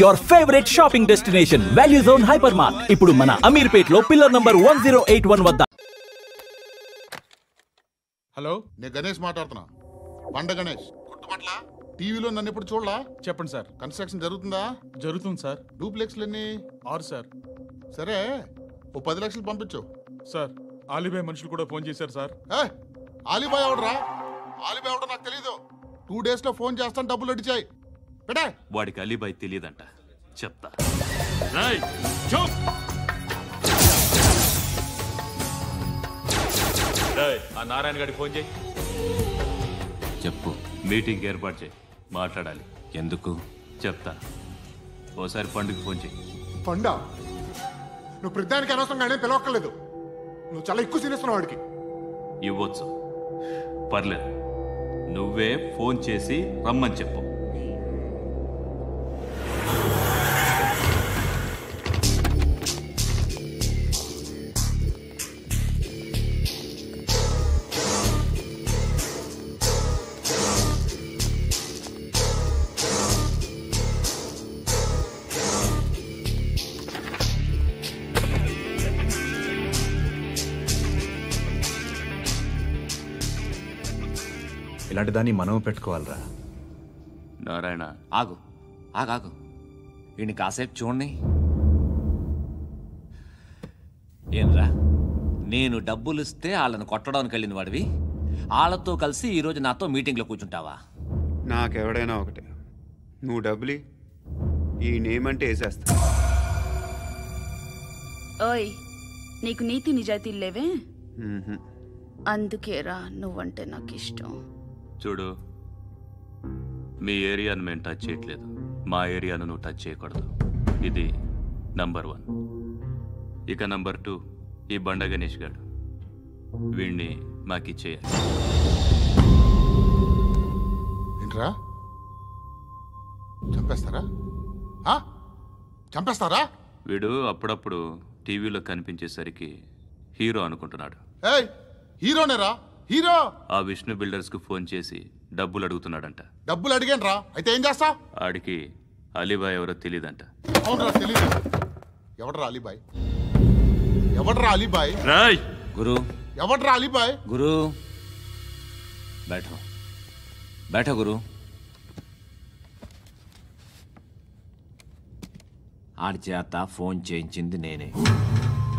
your favorite shopping destination, Value Zone Hypermart. ఇప్పుడు మన అమీర్పేట్ లో పిల్లర్ నంబర్ 1081 వద్ద. హలో, నేను గణేష్ మాట్లాడుతున్నా. బండ గణేష్ గుర్తుపట్ల టీవీలో నన్ను ఎప్పుడు చూడలా? చెప్పండి సార్. కన్స్ట్రక్షన్ జరుగుతుందా? జరుగుతుంది సార్. డూప్లెక్స్లు ఎన్ని? 6 సార్. సరే, ఓ 10 లక్షలు పంపించు సార్. ఆలిబాయ్ మనుషులు కూడా ఫోన్ చేశారు సార్. ఆలిబాయ్ ఎవడరా? ఆలిబాయ్ ఎవడో నాకు తెలీదు. 2 days లో ఫోన్ చేస్తాను, డబ్బులు అడిచాయి. వాడికి అలీబాయ్ తెలియదంట, చెప్తా. ఆ నారాయణ గారికి ఫోన్ చేయి. చెప్పు. మీటింగ్ ఏర్పాటు చేయి, మాట్లాడాలి. ఎందుకు చెప్తా. ఓసారి పండుగ ఫోన్ చేయి. పండా, నువ్వు ప్రతిదానికి అనవసరంగానే పిలవక్కర్లేదు. నువ్వు చాలా ఎక్కువ సీనిస్తున్నావు వాడికి. ఇవ్వచ్చు, పర్లేదు. నువ్వే ఫోన్ చేసి రమ్మని చెప్పు. ఇలాంటి దాన్ని మనం పెట్టుకోవాలరా. నారాయణ, ఆగు ఆగాగు. వీడిని కాసేపు చూడండి. ఏంరా, నేను డబ్బులు ఇస్తే వాళ్ళని కొట్టడానికి వెళ్ళిన వాడివి, వాళ్ళతో కలిసి ఈరోజు నాతో మీటింగ్లో కూర్చుంటావా? నాకెవడైనా ఒకటే. నువ్వు డబ్బులి, ఈ నేమ్ అంటే వేసేస్తా. ఓయ్, నీకు నీతి నిజాయితీలు లేవే, అందుకేరా నువ్వంటే నాకు ఇష్టం. చూడు, మీ ఏరియాను మేము టచ్ చేయట్లేదు, మా ఏరియాను నువ్వు టచ్ చేయకూడదు. ఇది నంబర్ 1. ఇక నంబర్ 2, ఈ బండ గణేష్ గారు, వీణ్ణి మాకిచ్చేయాలి. ఏంట్రా, చంపేస్తారా? చంపేస్తారా? వీడు అప్పుడప్పుడు టీవీలో కనిపించేసరికి హీరో అనుకుంటున్నాడు. హీరోనేరా, హీరో. ఆ విష్ణు బిల్డర్స్ కు ఫోన్ చేసి డబ్బులు అడుగుతున్నాడంట. డబ్బులు అడిగాను రా, అయితే ఏం చేస్తా? ఆడికి అలీబాయ్ ఎవరో తెలీదంట. అవునరా, తెలీదు. ఎవడరా అలీబాయ్? ఎవడరా అలీబాయ్? రాయ్ గురు. ఎవడరా అలీబాయ్? గురు, బైఠో బైఠో గురు. ఆడి చేత ఫోన్ చేయించింది నేనే.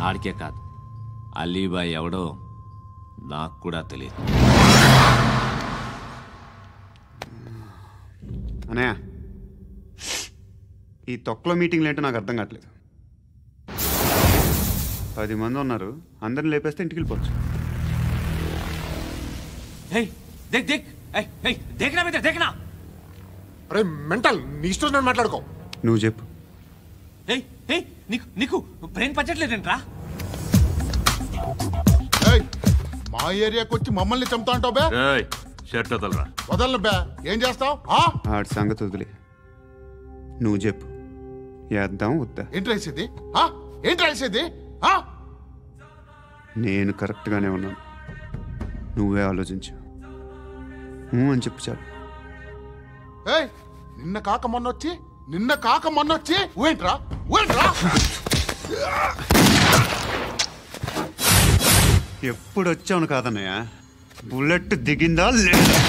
ఆడికే కాదు, అలీబాయ్ ఎవడో నాకు కూడా తెలియదు. అనయ్య, ఈ తొక్కలో మీటింగ్లు ఏంటో నాకు అర్థం కావట్లేదు. 10 మంది ఉన్నారు, అందరిని లేపేస్తే ఇంటికి వెళ్ళిపోవచ్చు. అరే మెంటల్, నీ ఇష్టం నేను మాట్లాడుకో. నువ్వు చెప్పు. నీకు బ్రెయిన్ పచ్చట్లేదంట్రా? మా ఏరియాకి వచ్చి మమ్మల్ని చంపుతా అంటావు బే? షర్ట్ వదలరా. వదలను బే. ఏం చేస్తావు? ఆడి సంగతి వదిలే, నువ్వు చెప్పు. వేద్దాం వద్దా? ఏంటి రాసేది? ఏంటి రాసేది? నేను కరెక్ట్గానే ఉన్నాను, నువ్వే ఆలోచించు. అని చెప్పు చాలు. నిన్న కాక మొన్నొచ్చి ఊయంట్రా. ఎప్పుడు వచ్చావును కాదన్నయ్య, బుల్లెట్ దిగిందా లేదా?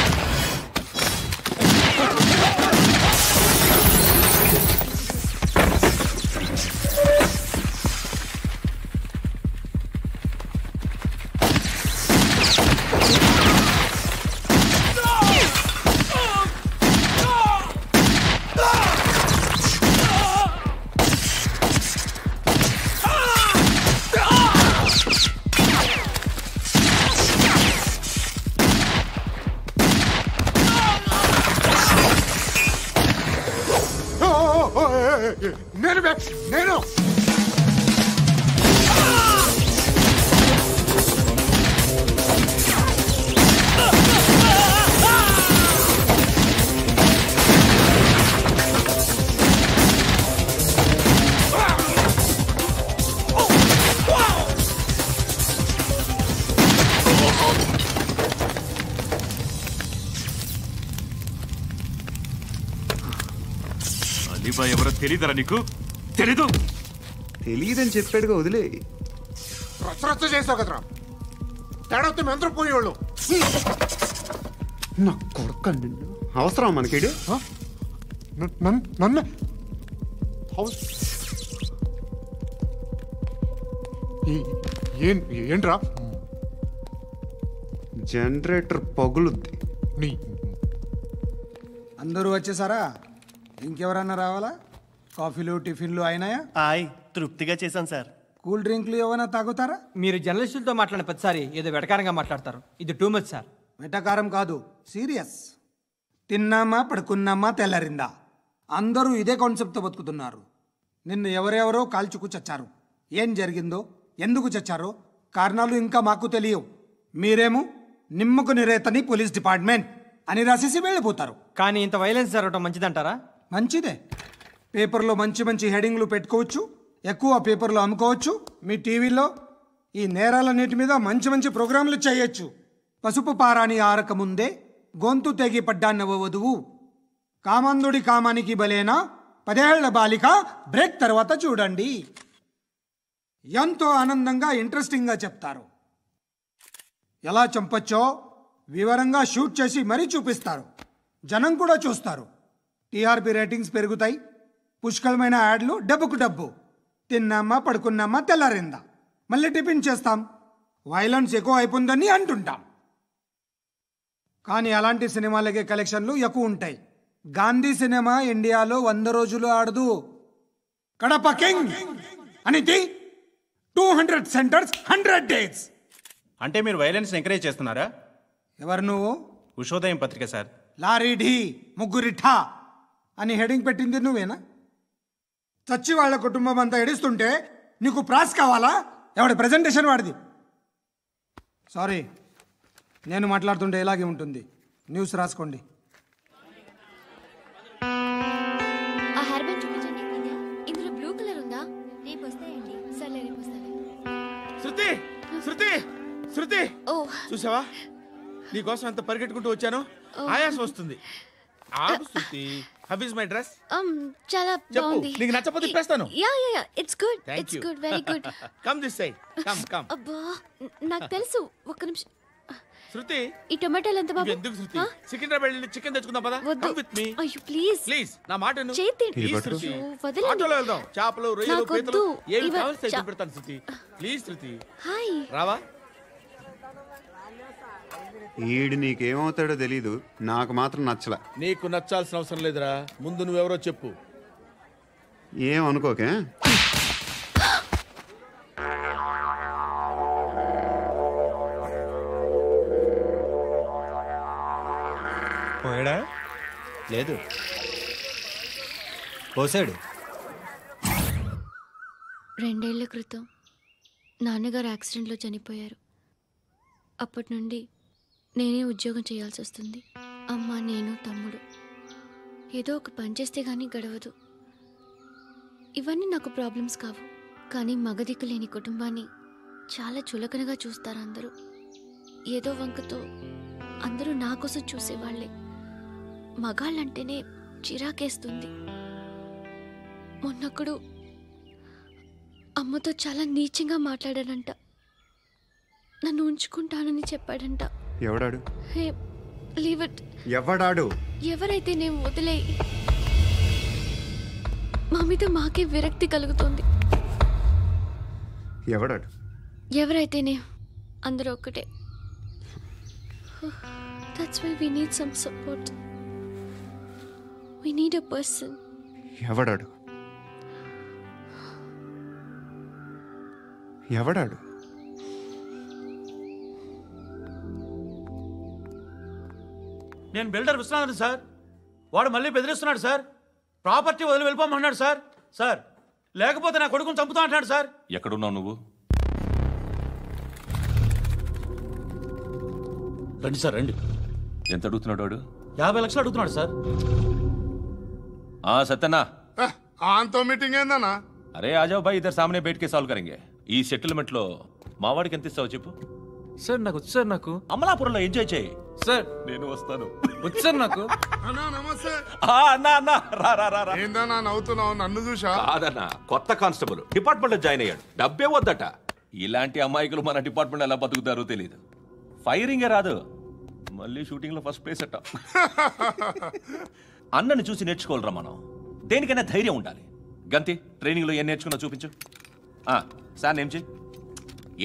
నేను అలీబాయ్ ఎవరో తెలీదరా నీకు? తెలీదు? తెలియదని చెప్పాడుగా, వదిలే. రచ్చ చేసావు కదరా, తేడా వస్తే మెంతరం పోయేవాళ్ళు. నా కొడుకు అవసరం మనకి. నన్ను ఏంట్రా? జనరేటర్ పగులుద్ది. అందరూ వచ్చేసారా? ఇంకెవరన్నా రావాలా? కాఫీలు టిఫిన్లు అయినాయా? తృప్తిగా చేశాను సార్. కూల్ డ్రింక్లు ఏమైనా తాగుతారా? మీరు జర్నలిస్టులతో మాట్లాడిన ప్రతిసారి ఏదో వెటకారంగా మాట్లాడతారు. ఇది టూ మచ్ సార్. వెటకారం కాదు, సీరియస్. తిన్నామా పడుకున్నామా తెల్లరిందా, అందరూ ఇదే కాన్సెప్ట్తో బతుకుతున్నారు. నిన్ను ఎవరెవరో కాల్చుకు చచ్చారు. ఏం జరిగిందో, ఎందుకు చచ్చారో కారణాలు ఇంకా మాకు తెలియవు. మీరేమో నిమ్మకు నిరేతని పోలీస్ డిపార్ట్మెంట్ అని రాసేసి వెళ్ళిపోతారు. కానీ ఇంత వైలెన్స్ జరగడం మంచిదంటారా? మంచిదే. పేపర్లో మంచి మంచి హెడింగ్లు పెట్టుకోవచ్చు, ఎక్కువ పేపర్లు అమ్ముకోవచ్చు. మీ టీవీలో ఈ నేరాలన్నిటి మీద మంచి మంచి ప్రోగ్రాంలు చేయొచ్చు. పసుపు పారాని ఆరక ముందే గొంతు తెగి పడ్డాన్నవ వధువు, కామందుడి కామానికి బలేనా 10 ఏళ్ల బాలిక బ్రేక్ తర్వాత చూడండి. ఎంతో ఆనందంగా ఇంట్రెస్టింగ్గా చెప్తారు. ఎలా చంపచ్చో వివరంగా షూట్ చేసి మరీ చూపిస్తారు. జనం కూడా చూస్తారు. టీఆర్పీ రేటింగ్స్ పెరుగుతాయి. పుష్కలమైన యాడ్లు, డబ్బుకు డబ్బు. తిన్నామా పడుకున్నామా తెల్లారిందా, మళ్ళీ టిఫిన్ చేస్తాం. వైలెన్స్ ఎక్కువ అయిపోయిందని అంటుంటాం. కానీ అలాంటి సినిమాలకే కలెక్షన్లు ఎక్కువ ఉంటాయి. గాంధీ సినిమా ఇండియాలో 100 రోజులు ఆడదు. కడప కింగ్ అనితి 200 సెంటర్స్ 100 డేస్. అంటే మీరు వైలెన్స్ ఎంకరేజ్ చేస్తున్నారా? ఎవరు నువ్వు? ఉషోదయం పత్రిక సార్. లారీ ఢీ ముగ్గురిఠా అని హెడింగ్ పెట్టింది నువ్వేనా? చచ్చి వాళ్ళ కుటుంబం అంతా ఎడుస్తుంటే నీకు ప్రాస్ కావాలా? ఎవడి ప్రెజెంటేషన్ వాడిది. సారీ, నేను మాట్లాడుతుంటే ఇలాగే ఉంటుంది. న్యూస్ రాసుకోండి. ఆ హెయిర్ బ్యాండ్ చూపించండి. ఇందులో బ్లూ కలర్ ఉందా? రేపు వస్తాయండి. సర్లే, రేపు వస్తాను. శృతి, శృతి, శృతి, ఓ చూసావా నీకోసం ఎంత పరిగెట్టుకుంటూ వచ్చాను. ఆయాసం వస్తుంది. ఆగు Shruti. How is my dress? చాలా బాగుంది. నీకు నచ్చకపోతే తిప్పేస్తాను. Yeah it's good. It's good, very good. Come this side. Come. అబ్బా, నాకు తెలుసు. ఒక్క నిమిషం. శృతి, ఈ టొమాటోలు ఎంత బాబు? ఎందుకు శృతి? సికింద్రాబాద్ వెళ్ళి చికెన్ తెచ్చుకుందాం పద. Come with me. అయ్యో ప్లీజ్ నా మాట విను. చేతి ప్లీజ్ శృతి. వదలండి. ఆటోలో వెళ్దాం. చేపలు, రొయ్యలు, నాకు పీతలు వద్దు. ఏమి కావాలి తెచ్చి పెడతాను శృతి. Please Shruti. హాయ్. రావా? ఈడు నీకేమవుతాడో తెలీదు, నాకు మాత్రం నచ్చలా. నీకు నచ్చాల్సిన అవసరం లేదురా. ముందు నువ్వెవరో చెప్పు. ఏమనుకోకే. పోయాడా? లేదు, పోసాడు. 2 ఏళ్ల క్రితం నాన్నగారు యాక్సిడెంట్లో చనిపోయారు. అప్పటి నుండి నేనే ఉద్యోగం చేయాల్సి వస్తుంది. అమ్మ, నేను, తమ్ముడు ఏదో ఒక పని చేస్తే కానీ గడవదు. ఇవన్నీ నాకు ప్రాబ్లమ్స్ కావు. కానీ మగదిక్కు లేని కుటుంబాన్ని చాలా చులకనగా చూస్తారు అందరూ. ఏదో వంకతో అందరూ నా కోసం చూసేవాళ్లే. మగాళ్ళంటేనే చిరాకేస్తుంది. మొన్నప్పుడు అమ్మతో చాలా నీచంగా మాట్లాడాడంట. నన్ను ఉంచుకుంటానని చెప్పాడంట. ఎవడాడు? హే, లీవ్ ఇట్. ఎవడాడు? ఎవరైతే నేను వదిలే. మా మీద మాకే విరక్తి కలుగుతుంది. ఎవడాడు? ఎవరైతేనే అందరూ ఒక్కటే. That's why we need some support. We need a person. ఎవడాడు? ఎవడాడు? నేను బిల్డర్ విశ్వనాథన్ సార్. వాడు మళ్ళీ బెదిరిస్తున్నాడు సార్. ప్రాపర్టీ వదిలి వెళ్ళిపోమన్నాడు సార్. సార్, లేకపోతే నా కొడుకుని చంపుతా అంటున్నాడు సార్. ఎక్కడున్నావు నువ్వు? రండి సార్, రండి. ఎంత అడుగుతున్నాడు వాడు? 50 లక్షలు అడుగుతున్నాడు సార్. సత్యనా, ఆంతో మీటింగ్ ఏందన్నా? అరే ఆజావ్ భాయ్, ఇద్దరు సామనే బయట కే సాల్వ్ కరెంగే. ఈ సెటిల్మెంట్ లో మా వాడికి ఎంత ఇస్తావు చెప్పు. సార్ నాకు వచ్చు సార్. నాకు అమలాపురంలో ఎంజాయ్ చేయి సార్. నేను వస్తాను. వచ్చు సార్ నాకు. అన్నా నమస్తే. అన్నా అన్నా రా రా రా. ఏందన్నా నవ్వుతున్నావు? నన్ను చూసా? కాదన్నా, కొత్త కానిస్టేబుల్ డిపార్ట్మెంట్ లో జాయిన్ అయ్యాడు. డబ్బే వద్దట. ఇలాంటి అమాయకులు మన డిపార్ట్మెంట్ ఎలా బతుకుతారో తెలియదు. ఫైరింగే రాదు, మళ్ళీ షూటింగ్ లో ఫస్ట్ ప్లేస్ అట్ట. అన్నని చూసి నేర్చుకోవాలరా మనం. దేనికైనా ధైర్యం ఉండాలి. గంతి, ట్రైనింగ్ లో ఏం నేర్చుకున్నా చూపించు. సార్ ఏం చేయి,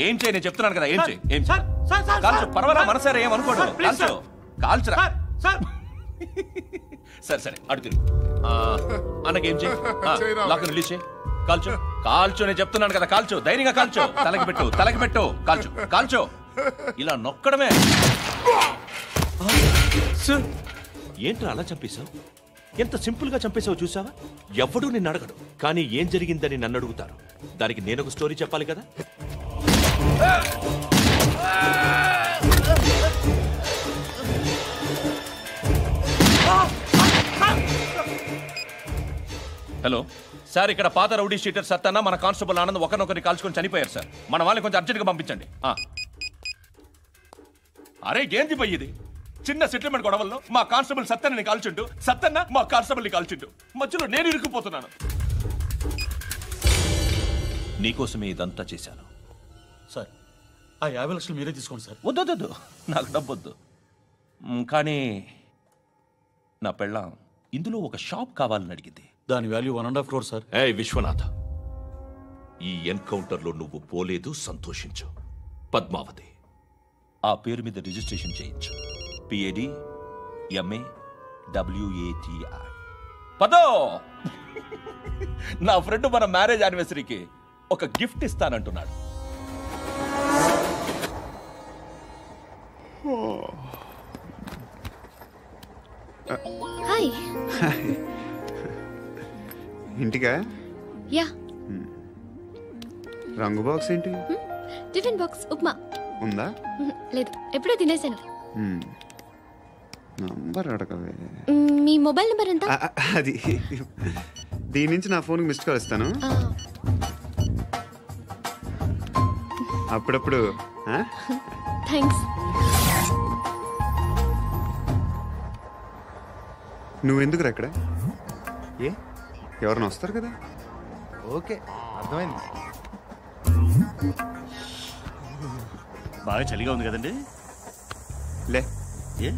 ఏం చేయి, నేను చెప్తున్నాను కదా. ఏం చేయి, ఏం కాల్చు. పర్వాలా, మనసారా ఏమనుకోడు. కాల్చు, కాల్చురా. సరే సరే, అడు తిరుగు. అన్నకేం చేయి, లాక్ రిలీజ్ చేయి. కాల్చు, కాల్చు, నేను చెప్తున్నాను కదా. కాల్చు, ధైర్యంగా కాల్చు. తలకి పెట్టు, తలకి పెట్టు. కాల్చు, కాల్చు. ఇలా నొక్కడమే. ఏంట్రా అలా చంపేశావు? ఎంత సింపుల్ గా చంపేశావు చూసావా? ఎవడూ నిన్ను అడగడు, కానీ ఏం జరిగిందని నన్ను అడుగుతారు. దానికి నేను ఒక స్టోరీ చెప్పాలి కదా. హలో సార్, ఇక్కడ పాత రౌడీ షీటర్ సత్తన్న మన కానిస్టేబుల్ ఆనంద్ ఒకరినొకరిని కాల్చుకొని చనిపోయారు సార్. మన వాళ్ళని కొంచెం అర్జెంట్గా పంపించండి. అరే ఏంది పోయి ఇది? చిన్న సెటిల్మెంట్ గొడవల్లో మా కానిస్టేబుల్ సత్తన్నని కాల్చుంటూ, సత్తన్న మా కానిస్టేబుల్ని కాల్చుంటూ, మధ్యలో నేను ఇరుక్కుపోతున్నాను. నీకోసమే ఇదంతా చేశాను సార్. ఆ 50 లక్షలు మీరే తీసుకోండి సార్. వద్దొద్దు, నాకు డబ్బొద్దు. కానీ నా పెళ్ళాం ఇందులో ఒక షాప్ కావాలని అడిగింది. దాని వాల్యూ 1.5 crore సార్. ఏ విశ్వనాథ, ఈ ఎన్కౌంటర్లో నువ్వు పోలేదు, సంతోషించు. పద్మావతి ఆ పేరు మీద రిజిస్ట్రేషన్ చేయించు. PAD MA WATI. పదో, నా ఫ్రెండ్ మన మ్యారేజ్ యానివర్సరీకి ఒక గిఫ్ట్ ఇస్తానంటున్నాడు. హాయ్. ఇంటికా? యా. రంగు బాక్స్ ఏంటి? టిఫిన్ బాక్స్ ఉప్మా ఉందా? లేదు, ఎప్పుడో తినేసాను. నంబర్ అడగవే. మీ మొబైల్ నెంబర్ ఎంత? అది దీని నుంచి నా ఫోన్కి మిస్డ్ కాల్ ఇస్తాను. అప్పుడప్పుడు. థ్యాంక్స్. నువ్వెందుకురా ఇక్కడ? ఏ ఎవరైనా వస్తారు కదా? ఓకే, అర్థమైంది. బాగా చలిగా ఉంది కదండి. లే, ఏ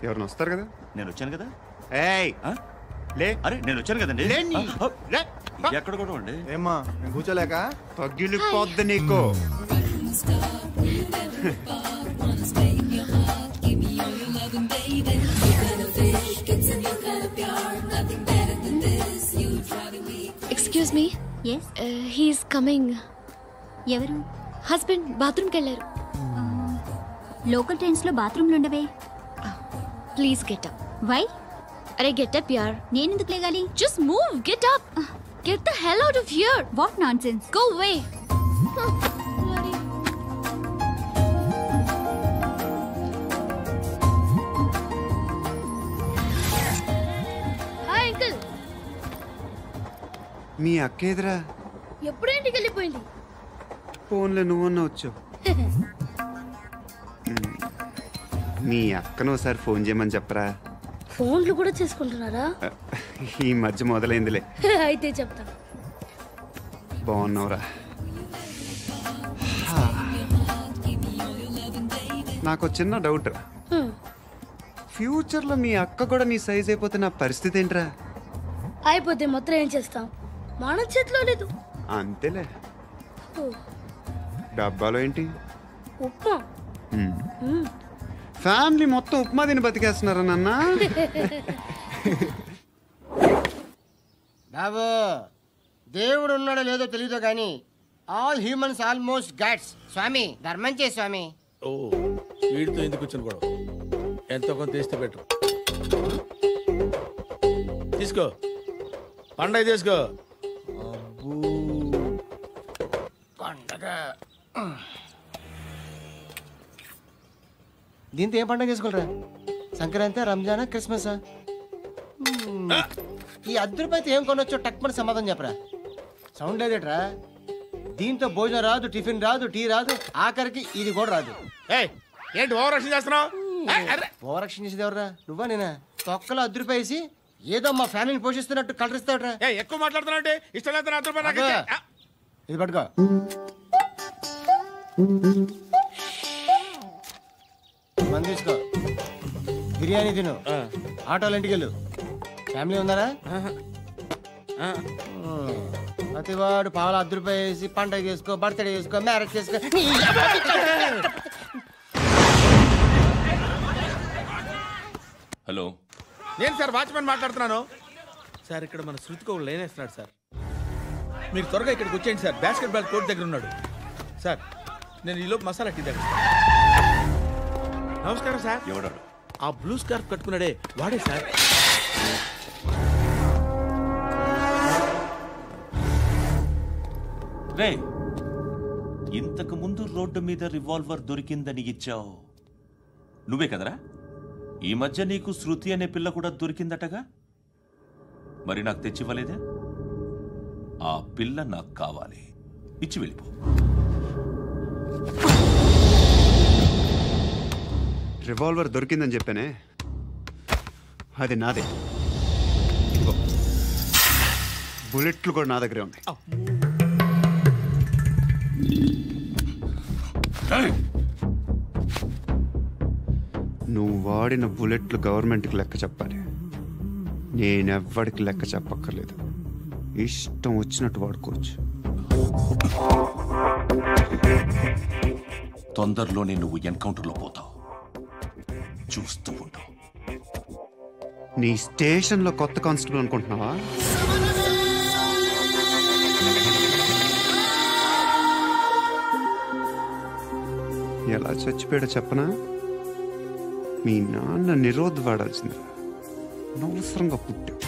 ఎవరైనా వస్తారు కదా? నేను వచ్చాను కదా. ఏయ్ లే. అరే నేను వచ్చాను కదండి. ఎక్కడ కూడా ఉండి ఏమ్మా, నేను కూర్చోలేక పగిలిపోద్ది నీకు. Excuse me. He's coming. ఎవరు? హస్బెండ్ బాత్రూమ్కి వెళ్ళారు. లోకల్ ట్రైన్స్ లో బాత్రూమ్లు ఉండవే. Please get up. వై? అరే గెట్ అప్ యార్. నేను ఎందుకు లేగాలి? Just move, get up. Get the hell out of here. What nonsense. Go away. Hi uncle. మీ అక్క ఎదురా? ఎప్పుడు ఇంటికి వెళ్ళిపోయింది. ఫోన్లో నువ్వన్నా వచ్చు. మీ అక్కను ఒకసారి ఫోన్ చేయమని చెప్పరా. ఫోన్లు కూడా చేసుకుంటున్నారా? ఈ మధ్య మొదలైందిలే. అయితే చెప్తా. బాగున్నావురా? నాకు చిన్న డౌట్ రా. ఫ్యూచర్లో మీ అక్క కూడా నీ సైజ్ అయిపోతే నా పరిస్థితి ఏంట్రా? అయిపోతే మొత్తం ఏం చేస్తాం, మన చేతిలో లేదు. అంతేలే. డబ్బాలో ఏంటి? ఉప్మా. ఫ్యామిలీ మొత్తం ఉప్మా తిని బతికేస్తున్నారా నాన్న? బాబు, దేవుడు ఉన్నాడో లేదో తెలియదు కానీ ఆల్ హ్యూమన్స్ ఆల్మోస్ట్ గాడ్స్. స్వామి ధర్మం చే స్వామి. ఓ, వీడితో ఎందుకు వచ్చిన గొడవ? ఎంతో కొంత తీస్తే పెట్టు. తీసుకో, పండగ తీసుకో. పండగ. దీంతో ఏం పండుగ చేసుకోరా? సంక్రాంతి, రంజానా, క్రిస్మసా? ఈ 10 రూపాయలతో ఏం కొనొచ్చో టక్మని సమాధానం చెప్పరా. సౌండ్ లేదేట్రా? దీంతో భోజనం రాదు, టిఫిన్ రాదు, టీ రాదు, ఆఖరికి ఇది కూడా రాదు. ఏంటి ఓవర్ రక్షణ చేస్తున్నావు? ఓవర్ రక్షణ చేసేది ఎవరా? నువ్వా నేనా? తొక్కలో 10 రూపాయలు వేసి ఏదో మా ఫ్యామిలీని పోషిస్తున్నట్టు కలరిస్తాడ్రా. ఎక్కువ మాట్లాడుతున్నావు. ఇష్టం లేదు. ఇది పట్టుకో. మంది తీసుకో, బిర్యానీ తిను, ఆటోలు ఇంటికి వెళ్ళు. ఫ్యామిలీ ఉన్నారా? ప్రతివాడు పావులు 10 రూపాయలు వేసి పండగ చేసుకో, బర్త్డే చేసుకో, మ్యారేజ్ చేసుకో. హలో, నేను సార్ వాచ్మెన్ మాట్లాడుతున్నాను సార్. ఇక్కడ మన శృతికో లైన్ వేస్తున్నాడు సార్. మీరు త్వరగా ఇక్కడికి వచ్చేయండి సార్. బాస్కెట్ బాల్ కోర్ట్ దగ్గర ఉన్నాడు సార్. నేను ఈలోపు మసాలా టీ దగ్గర. నమస్కారం సార్. ఎవడు? ఆ బ్లూ స్కార్ఫ్ కట్టుకున్నాడే వాడే సార్. రే, ఇంతకు ముందు రోడ్డు మీద రివాల్వర్ దొరికిందని ఇచ్చావు నువ్వే కదరా? ఈ మధ్య నీకు శృతి అనే పిల్ల కూడా దొరికిందటగా, మరి నాకు తెచ్చివ్వలేదే? ఆ పిల్ల నాకు కావాలి, ఇచ్చి వెళ్ళిపో. రివాల్వర్ దొరికిందని చెప్పానే, అది నాదే. బుల్లెట్లు కూడా నా దగ్గరే ఉన్నాయి. నువ్వు వాడిన బుల్లెట్లు గవర్నమెంట్కి లెక్క చెప్పాలి. నేనెవ్వడికి లెక్క చెప్పక్కర్లేదు. ఇష్టం వచ్చినట్టు వాడుకోవచ్చు. తొందరలోనే నువ్వు ఎన్కౌంటర్లో పోతావు, చూస్తూ ఉండు. నీ స్టేషన్లో కొత్త కానిస్టేబుల్ అనుకుంటున్నావా? ఎలా చచ్చిపోయాడో చెప్పనా? మీ నాన్న నిరోధ్ వాడాల్సింది. అనవసరంగా పుట్టావు.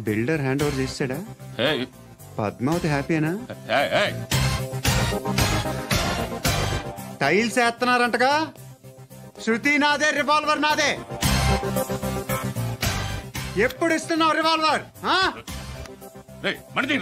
బిల్డర్ హ్యాండ్ ఓవర్ చేసాడా? పద్మావతి హ్యాపీనా? టైల్స్ వేస్తున్నారంటగా. శృతి నాదే, రివాల్వర్ నాదే. ఎప్పుడు ఇస్తున్నావు రివాల్వర్? మణి